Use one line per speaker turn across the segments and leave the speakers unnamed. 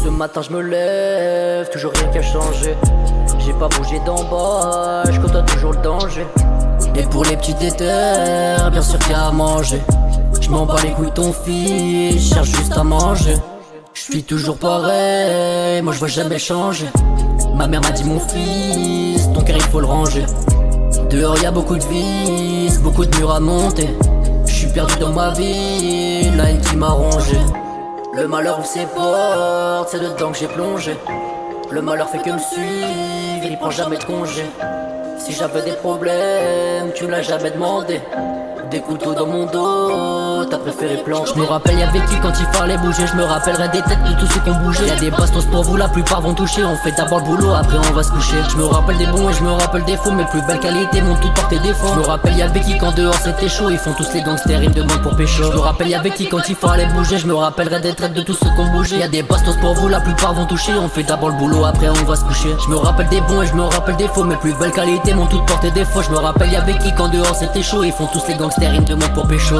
Ce matin je me lève, toujours rien qu'à changer. J'ai pas bougé d'en bas, je côtoie toujours le danger. Et pour les petits déterres, bien sûr qu'il y a à manger. Je m'en bats les couilles ton fils, je cherche juste à manger. Je suis toujours pareil, moi je vois jamais changer. Ma mère m'a dit mon fils, ton cœur il faut le ranger. Dehors y'a beaucoup de vices, beaucoup de murs à monter. Je suis perdu dans ma vie, la haine qui m'a rongé. Le malheur ouvre ses portes, c'est dedans que j'ai plongé. Le malheur fait que me suivre, il prend jamais de congé. Si j'avais des problèmes, tu me l'as jamais demandé. Des couteaux dans mon dos, t'as préféré plancher. Je me rappelle y'avait qui quand il fallait bouger. Je me rappellerai des têtes de tous ceux qui ont bougé. Y'a des bastos pour vous, la plupart vont toucher. On fait d'abord le boulot, après on va se coucher. Je me rappelle des bons et je me rappelle des faux. Mes plus belles qualités m'ont toutes porté défaut. Je me rappelle y'avait qui quand dehors c'était chaud. Ils font tous les gangsters, ils me demandent pour pécho. Je me rappelle y'avait qui quand il fallait bouger. Je me rappellerai des traites de tous ceux qui ont bougé. Y'a des bastos pour vous, la plupart vont toucher. On fait d'abord le boulot, après on va se coucher. Je me rappelle des bons et je me rappelle des faux. Mes plus belles qualités m'ont toutes porté défaut. Je me rappelle y'avait qui quand dehors c'était chaud. Ils font tous les gangsters, ils me demandent pour pécho.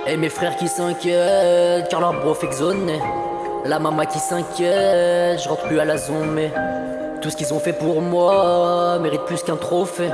Et mes frères qui s'inquiètent car leur bro fait que zoner. La maman qui s'inquiète, je rentre plus à la zone. Mais tout ce qu'ils ont fait pour moi mérite plus qu'un trophée.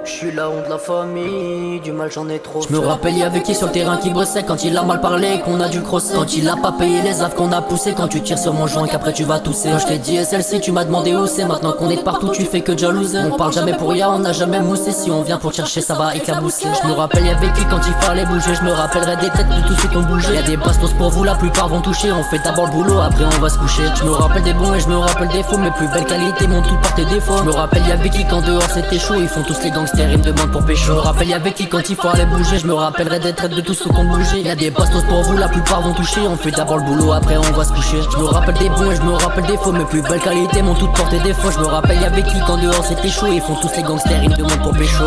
Je suis la honte de la famille, du mal j'en ai trop. Je me rappelle y'avait qui sur le terrain qui brossait quand il a mal parlé qu'on a dû crosser. Quand il a pas payé les affres qu'on a poussé. Quand tu tires sur mon joint qu'après tu vas tousser. Quand je t'ai dit SLC tu m'as demandé où c'est. Maintenant qu'on est partout tu fais que jalouser. On parle jamais pour rien, on n'a jamais moussé. Si on vient pour chercher ça va éclabousser. Je me rappelle y'avait qui quand il fallait bouger. Je me rappellerai des têtes de tous ceux qui ont bougé. Y'a des bastos pour vous, la plupart vont toucher. On fait d'abord le boulot, après on va se coucher. Je me rappelle des bons et je me rappelle des faux. Mes plus belles qualités m'ont tout porté défaut. Je me rappelle y'avait qui quand dehors c'était chaud. Ils font tous les gangsters, ils me demandent pour pécho. Je me rappelle y'avait qui quand il fallait bouger. Je me rappellerai des traites de tous ceux qui ont bougé. Y'a des bastos pour vous, la plupart vont toucher. On fait d'abord le boulot, après on va se coucher. Je me rappelle des bons et je me rappelle des faux. Mes plus belles qualités m'ont toutes porté défaut. Je me rappelle y'avait qui quand dehors c'était chaud. Ils font tous les gangsters, ils me demandent pour pécho.